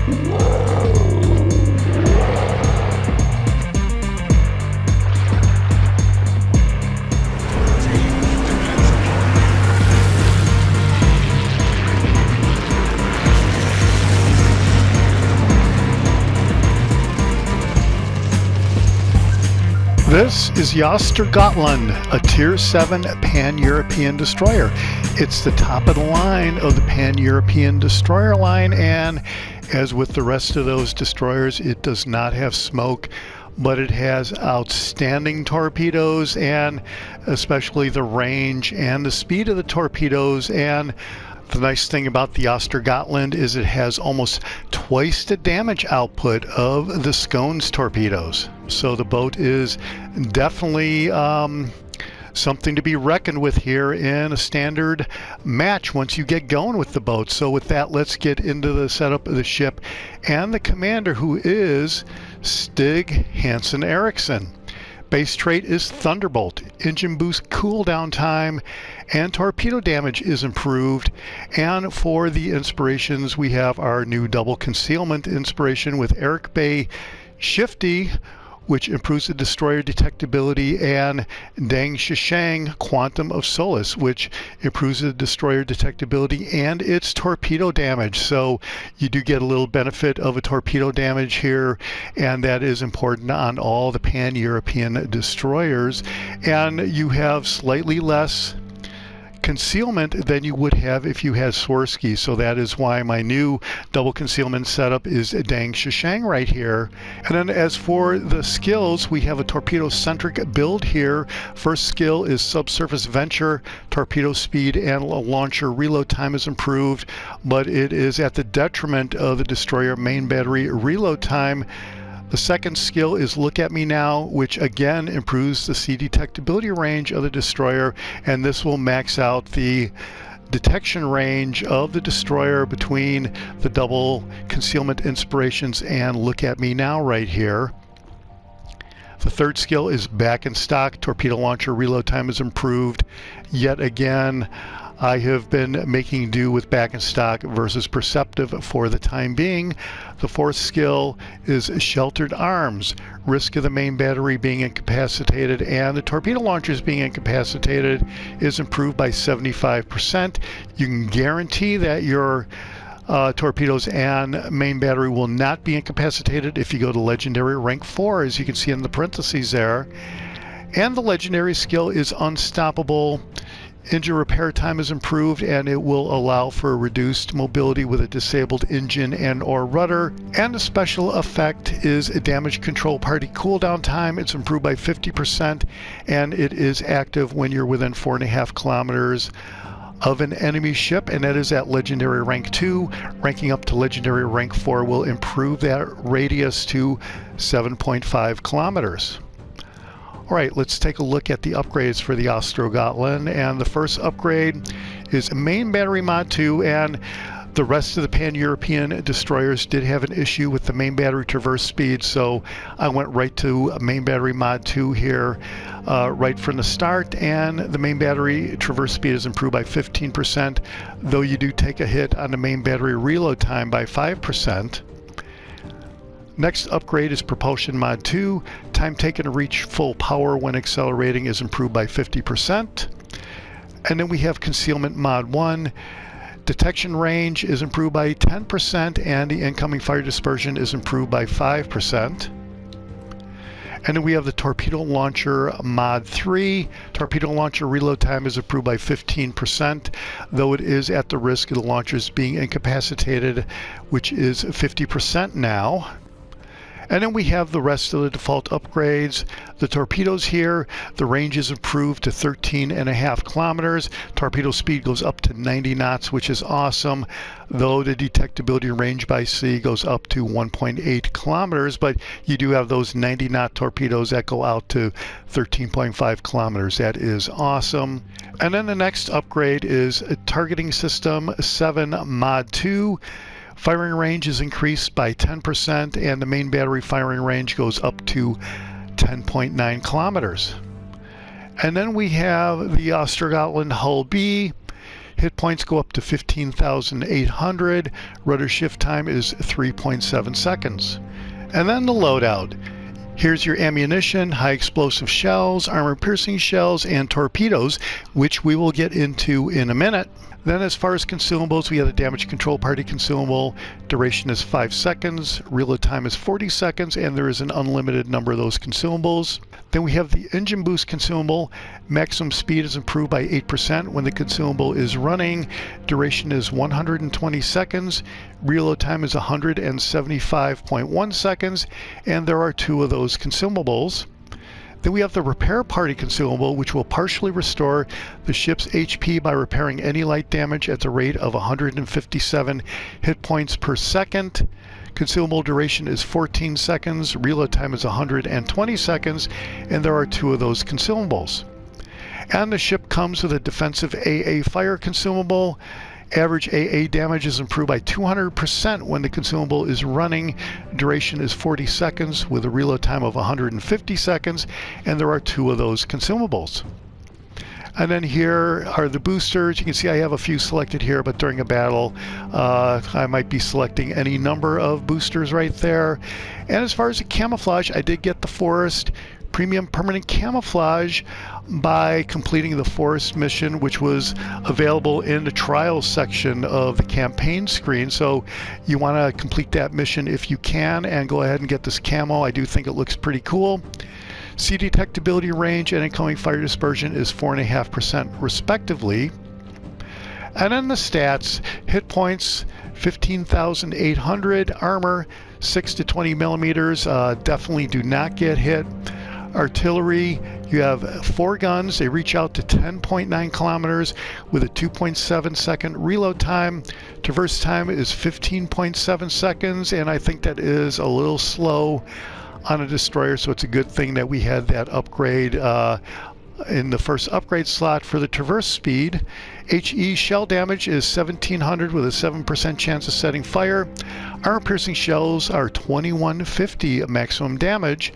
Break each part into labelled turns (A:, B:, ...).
A: This is the Ostergotland, a Tier 7 Pan European destroyer. It's the top of the line of the Pan European Destroyer line, and as with the rest of those destroyers, it does not have smoke, but it has outstanding torpedoes, and especially the range and the speed of the torpedoes. And the nice thing about the Ostergotland is it has almost twice the damage output of the Scones torpedoes. So the boat is definitely something to be reckoned with here in a standard match once you get going with the boat. So with that, let's get into the setup of the ship and the commander, who is Stig Hansson Ericson. Base trait is Thunderbolt. Engine boost cooldown time and torpedo damage is improved. And for the inspirations, we have our new double concealment inspiration with Eric Bay Shifty, which improves the destroyer detectability, and Dang Shishang Quantum of Solace, which improves the destroyer detectability and its torpedo damage. So you do get a little benefit of a torpedo damage here, and that is important on all the Pan European destroyers. And you have slightly less concealment than you would have if you had Swirsky. So that is why my new double concealment setup is Dang Shishang right here. And then as for the skills, we have a torpedo centric build here. First skill is subsurface venture. Torpedo speed and launcher reload time is improved, but it is at the detriment of the destroyer main battery reload time. The second skill is Look at Me Now, which again improves the sea detectability range of the destroyer, and this will max out the detection range of the destroyer between the double concealment inspirations and Look at Me Now right here. The third skill is Back in Stock. Torpedo launcher reload time is improved. Yet again, I have been making do with Back in Stock versus Perceptive for the time being. The fourth skill is Sheltered Arms. Risk of the main battery being incapacitated and the torpedo launchers being incapacitated is improved by 75%. You can guarantee that your torpedoes and main battery will not be incapacitated if you go to Legendary Rank 4, as you can see in the parentheses there. And the legendary skill is Unstoppable. Engine repair time is improved, and it will allow for reduced mobility with a disabled engine and or rudder. And the special effect is a damage control party cooldown time. It's improved by 50%, and it is active when you're within 4.5 kilometers of an enemy ship, and that is at Legendary Rank 2. Ranking up to Legendary Rank 4 will improve that radius to 7.5 kilometers. All right, let's take a look at the upgrades for the Ostergotland, and the first upgrade is Main Battery Mod 2, and the rest of the Pan European destroyers did have an issue with the main battery traverse speed, so I went right to Main Battery Mod 2 here right from the start, and the main battery traverse speed is improved by 15%, though you do take a hit on the main battery reload time by 5%. Next upgrade is Propulsion Mod 2. Time taken to reach full power when accelerating is improved by 50%. And then we have Concealment Mod 1. Detection range is improved by 10%, and the incoming fire dispersion is improved by 5%. And then we have the Torpedo Launcher Mod 3. Torpedo Launcher reload time is improved by 15%, though it is at the risk of the launchers being incapacitated, which is 50% now. And then we have the rest of the default upgrades. The torpedoes here, the range is improved to 13.5 kilometers. Torpedo speed goes up to 90 knots, which is awesome, though the detectability range by sea goes up to 1.8 kilometers, but you do have those 90 knot torpedoes that go out to 13.5 kilometers. That is awesome. And then the next upgrade is Targeting System 7 Mod 2. Firing range is increased by 10%, and the main battery firing range goes up to 10.9 kilometers. And then we have the Ostergotland Hull B. Hit points go up to 15,800. Rudder shift time is 3.7 seconds. And then the loadout. Here's your ammunition, high explosive shells, armor-piercing shells, and torpedoes, which we will get into in a minute. Then as far as consumables, we have the damage control party consumable. Duration is 5 seconds, reload time is 40 seconds, and there is an unlimited number of those consumables. Then we have the engine boost consumable. Maximum speed is improved by 8% when the consumable is running. Duration is 120 seconds. Reload time is 175.1 seconds, and there are 2 of those consumables. Then we have the repair party consumable, which will partially restore the ship's HP by repairing any light damage at the rate of 157 hit points per second. Consumable duration is 14 seconds, reload time is 120 seconds, and there are 2 of those consumables. And the ship comes with a defensive AA fire consumable. Average AA damage is improved by 200% when the consumable is running. Duration is 40 seconds with a reload time of 150 seconds, and there are 2 of those consumables. And then here are the boosters. You can see I have a few selected here, but during a battle, I might be selecting any number of boosters right there. And as far as the camouflage, I did get the Forest Premium Permanent Camouflage by completing the Forest mission, which was available in the trials section of the campaign screen. So you want to complete that mission if you can and go ahead and get this camo. I do think it looks pretty cool. Sea detectability range and incoming fire dispersion is 4.5% respectively. And then the stats: hit points 15,800, armor 6 to 20 millimeters, definitely do not get hit. Artillery, you have 4 guns. They reach out to 10.9 kilometers with a 2.7 second reload time. Traverse time is 15.7 seconds, and I think that is a little slow on a destroyer, so it's a good thing that we had that upgrade in the first upgrade slot for the traverse speed. HE shell damage is 1,700 with a 7% chance of setting fire. Armor-piercing shells are 2,150 maximum damage.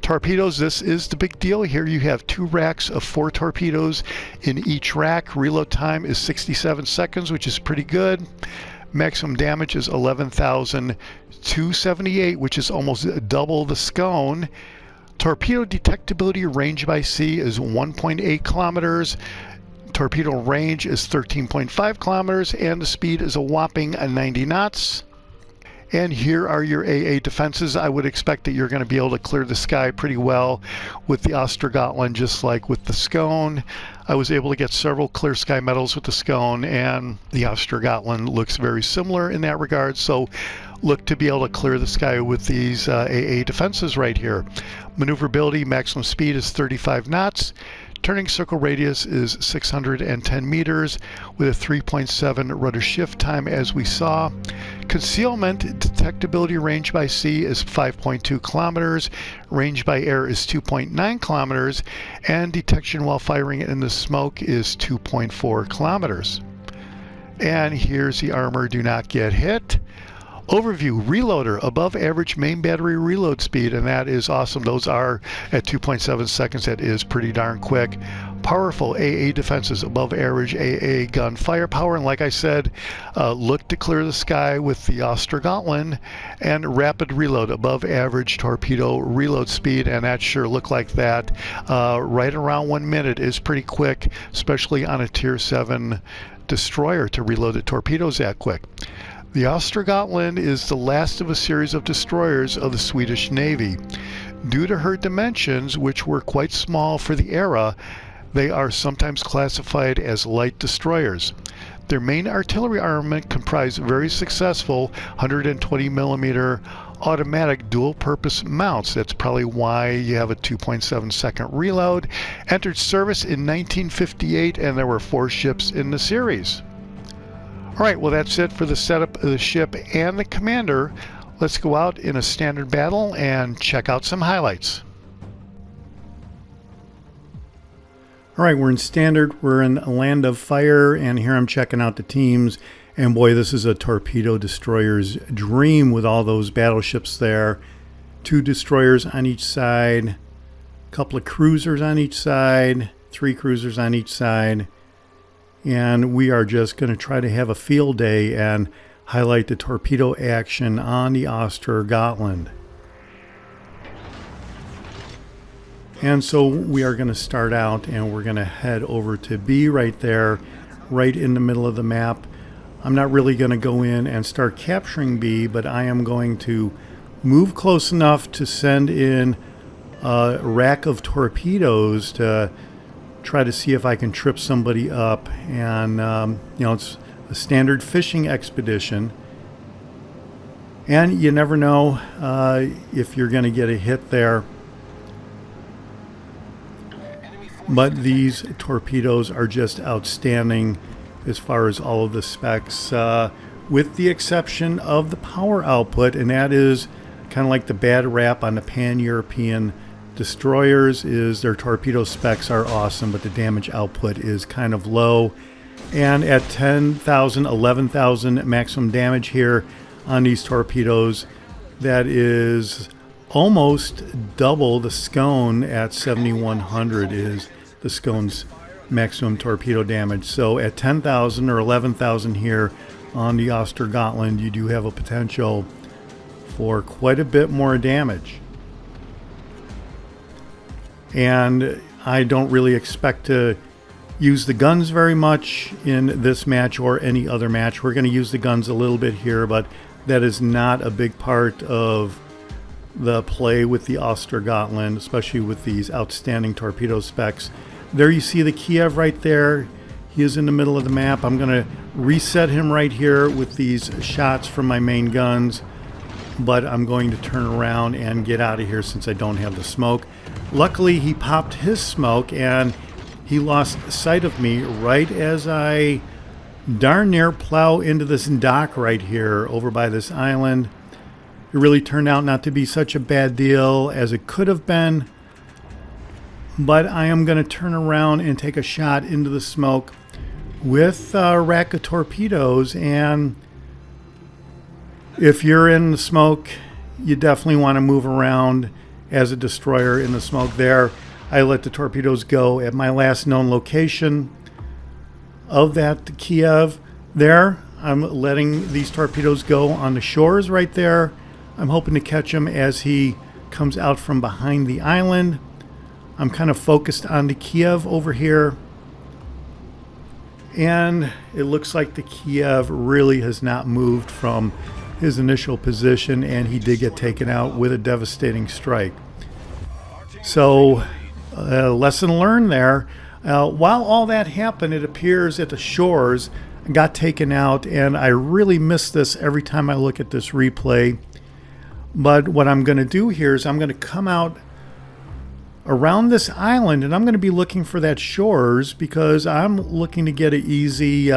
A: Torpedoes, this is the big deal here. You have 2 racks of 4 torpedoes in each rack. Reload time is 67 seconds, which is pretty good. Maximum damage is 11,278, which is almost double the scone. Torpedo detectability range by sea is 1.8 kilometers. Torpedo range is 13.5 kilometers, and the speed is a whopping 90 knots. And here are your AA defenses. I would expect that you're going to be able to clear the sky pretty well with the Ostergotland, just like with the Scone. I was able to get several clear sky medals with the Scone, and the Ostergotland looks very similar in that regard. So look to be able to clear the sky with these AA defenses right here. Maneuverability, maximum speed is 35 knots. Turning circle radius is 610 meters with a 3.7 rudder shift time, as we saw. Concealment detectability range by sea is 5.2 kilometers. Range by air is 2.9 kilometers. And detection while firing in the smoke is 2.4 kilometers. And here's the armor, do not get hit. Overview, reloader, above average main battery reload speed, and that is awesome. Those are at 2.7 seconds. That is pretty darn quick. Powerful AA defenses, above average AA gun firepower, and like I said, look to clear the sky with the Ostergotland. And rapid reload, above average torpedo reload speed, and that sure looked like that. Right around 1 minute is pretty quick, especially on a Tier 7 destroyer to reload the torpedoes that quick. The Ostergotland is the last of a series of destroyers of the Swedish Navy. Due to her dimensions, which were quite small for the era, they are sometimes classified as light destroyers. Their main artillery armament comprised very successful 120 millimeter automatic dual-purpose mounts. That's probably why you have a 2.7 second reload. Entered service in 1958, and there were 4 ships in the series. Alright, well that's it for the setup of the ship and the commander. Let's go out in a standard battle and check out some highlights. Alright, we're in standard, we're in Land of Fire, and here I'm checking out the teams. And boy, this is a torpedo destroyer's dream with all those battleships there. 2 destroyers on each side, a couple of cruisers on each side, 3 cruisers on each side. and we are just going to try to have a field day and highlight the torpedo action on the Ostergotland. And so we are going to start out and we're going to head over to B right there, right in the middle of the map. I'm not really going to go in and start capturing B, but I am going to move close enough to send in a rack of torpedoes to try to see if I can trip somebody up. And, you know, it's a standard fishing expedition. And you never know if you're going to get a hit there. But these torpedoes are just outstanding as far as all of the specs, with the exception of the power output, and that is kind of like the bad rap on the Pan European destroyers, is their torpedo specs are awesome, but the damage output is kind of low. And at 10,000, 11,000 maximum damage here on these torpedoes, that is almost double the Scone at 7,100 is the Scone's maximum torpedo damage. So at 10,000 or 11,000 here on the Ostergotland, you do have a potential for quite a bit more damage. And I don't really expect to use the guns very much in this match or any other match. We're going to use the guns a little bit here, but that is not a big part of the play with the Ostergotland, especially with these outstanding torpedo specs. There you see the Kiev right there. He is in the middle of the map. I'm going to reset him right here with these shots from my main guns, but I'm going to turn around and get out of here since I don't have the smoke. Luckily, he popped his smoke and he lost sight of me right as I darn near plow into this dock right here over by this island. It really turned out not to be such a bad deal as it could have been. But I am going to turn around and take a shot into the smoke with a rack of torpedoes. And if you're in the smoke, you definitely want to move around as a destroyer in the smoke there. I let the torpedoes go at my last known location of that Kiev there. I'm letting these torpedoes go on the shores right there. I'm hoping to catch him as he comes out from behind the island. I'm kind of focused on the Kiev over here. And it looks like the Kiev really has not moved from his initial position, and he did get taken out with a devastating strike. So, lesson learned there. While all that happened, it appears that the shores got taken out, and I really miss this every time I look at this replay. But what I'm going to do here is I'm going to come out around this island, and I'm going to be looking for that shores because I'm looking to get an easy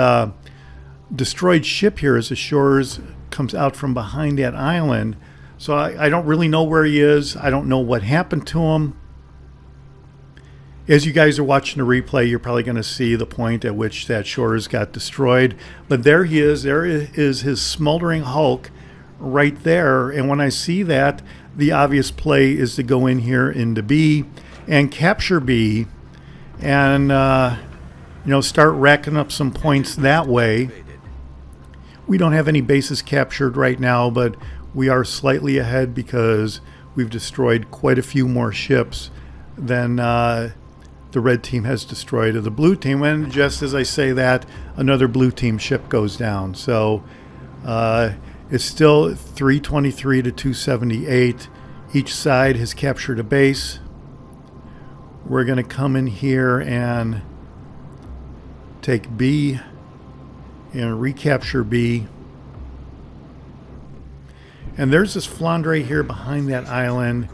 A: destroyed ship here as the shores comes out from behind that island. So I don't really know where he is. I don't know what happened to him. As you guys are watching the replay, you're probably going to see the point at which that shores got destroyed. But there he is. There is his smoldering hulk right there. And when I see that, the obvious play is to go in here into B and capture B and you know, start racking up some points that way. We don't have any bases captured right now, but we are slightly ahead because we've destroyed quite a few more ships than the red team has destroyed of the blue team. And just as I say that, another blue team ship goes down. So it's still 323 to 278. Each side has captured a base. We're going to come in here and take B and recapture B. And there's this Flandre here behind that island,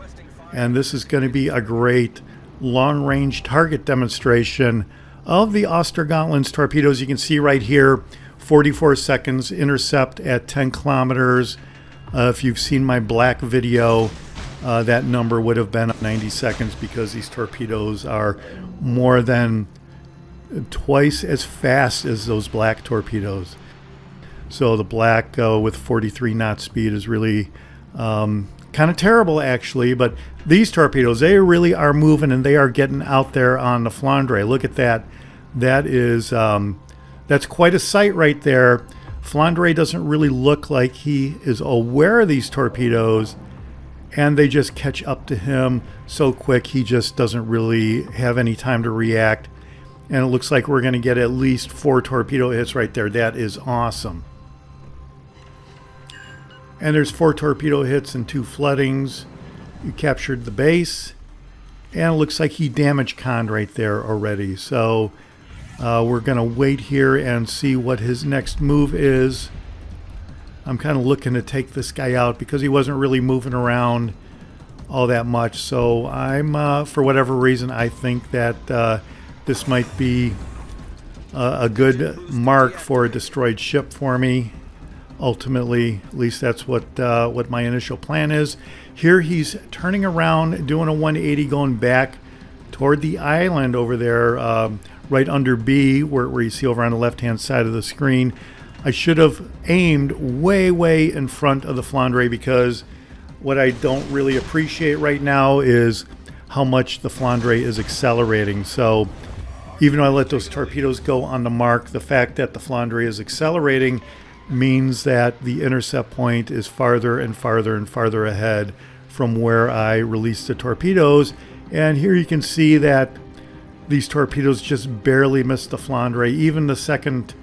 A: and this is going to be a great long-range target demonstration of the Ostergotland's torpedoes. You can see right here, 44 seconds intercept at 10 kilometers. If you've seen my black video, that number would have been 90 seconds because these torpedoes are more than twice as fast as those black torpedoes. So the black with 43 knot speed is really kind of terrible actually, but these torpedoes, they really are moving and they are getting out there on the Flandre. Look at that. That is That's quite a sight right there. Flandre doesn't really look like he is aware of these torpedoes, and they just catch up to him so quick he just doesn't really have any time to react. And it looks like we're going to get at least 4 torpedo hits right there. That is awesome. And there's 4 torpedo hits and 2 floodings. You captured the base. And it looks like he damage conned right there already. So we're going to wait here and see what his next move is. I'm kind of looking to take this guy out because he wasn't really moving around all that much. So I'm, for whatever reason, I think that this might be a good mark for a destroyed ship for me. Ultimately, at least that's what my initial plan is. Here he's turning around, doing a 180, going back toward the island over there, right under B, where you see over on the left-hand side of the screen. I should have aimed way in front of the Flandre, because what I don't really appreciate right now is how much the Flandre is accelerating. So even though I let those torpedoes go on the mark, the fact that the Flandre is accelerating means that the intercept point is farther and farther ahead from where I released the torpedoes. And here you can see that these torpedoes just barely missed the Flandre, even the second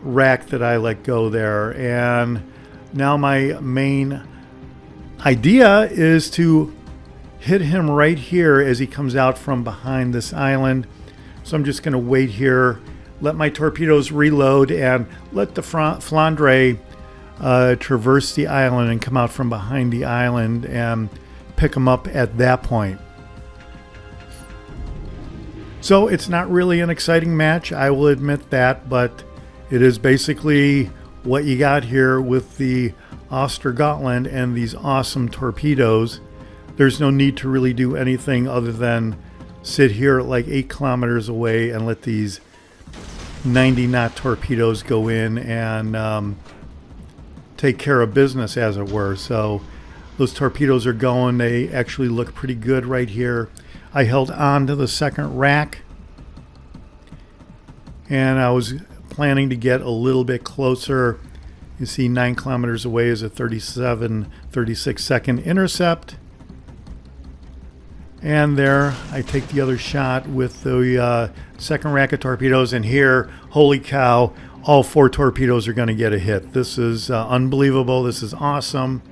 A: rack that I let go there. And now my main idea is to hit him right here as he comes out from behind this island. So I'm just going to wait here, let my torpedoes reload, and let the Flandre traverse the island and come out from behind the island and pick him up at that point. So it's not really an exciting match, I will admit that, but it is basically what you got here with the Ostergotland and these awesome torpedoes. There's no need to really do anything other than sit here like 8 kilometers away and let these 90-knot torpedoes go in and take care of business, as it were. So those torpedoes are going. They actually look pretty good right here. I held on to the second rack, and I was planning to get a little bit closer. You see 9 kilometers away is a 36 second intercept. And there I take the other shot with the second rack of torpedoes, and here, holy cow, all 4 torpedoes are going to get a hit. This is unbelievable. This is awesome.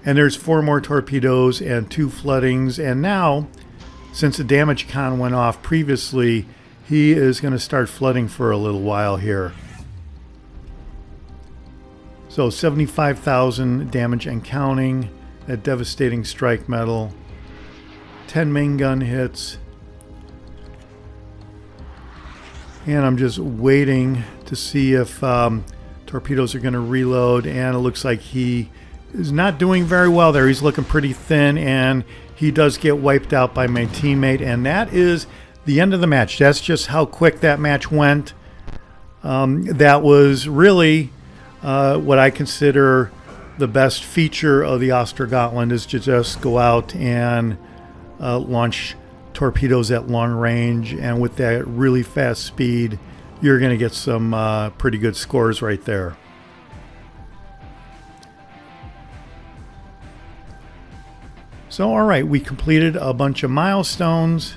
A: And there's 4 more torpedoes and 2 floodings. And now, since the damage con went off previously, he is going to start flooding for a little while here. So 75,000 damage and counting. That devastating strike metal. 10 main gun hits. And I'm just waiting to see if torpedoes are going to reload. And it looks like he is not doing very well there. He's looking pretty thin, and he does get wiped out by my teammate. And that is the end of the match. That's just how quick that match went. That was really what I consider the best feature of the Ostergotland, is to just go out and launch torpedoes at long range. And with that really fast speed, you're going to get some pretty good scores right there. So, all right, we completed a bunch of milestones.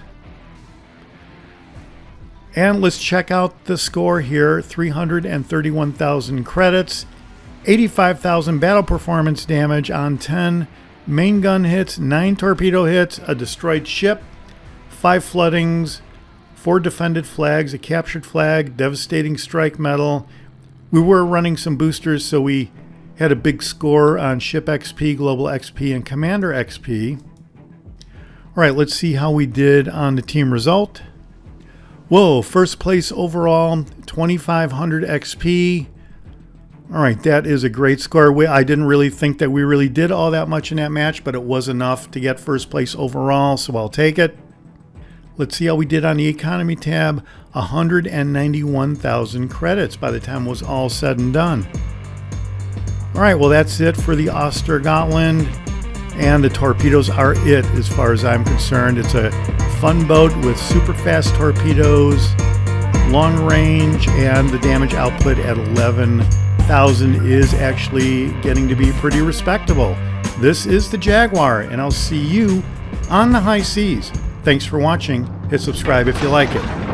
A: And let's check out the score here. 331,000 credits, 85,000 battle performance damage on 10 main gun hits, 9 torpedo hits, a destroyed ship, 5 floodings, 4 defended flags, a captured flag, devastating strike metal. We were running some boosters, so we had a big score on ship XP, global XP, and commander XP. All right, let's see how we did on the team result. Whoa, first place overall, 2,500 XP. All right, that is a great score. I didn't really think that we really did all that much in that match, but it was enough to get first place overall, so I'll take it. Let's see how we did on the economy tab. 191,000 credits by the time it was all said and done. All right, well, that's it for the Ostergotland, and the torpedoes are it as far as I'm concerned. It's a fun boat with super fast torpedoes,
B: long range and the damage output at 11,000 is actually getting to be pretty respectable. This is the Jaguar, and I'll see you on the high seas. Thanks for watching. Hit subscribe if you like it.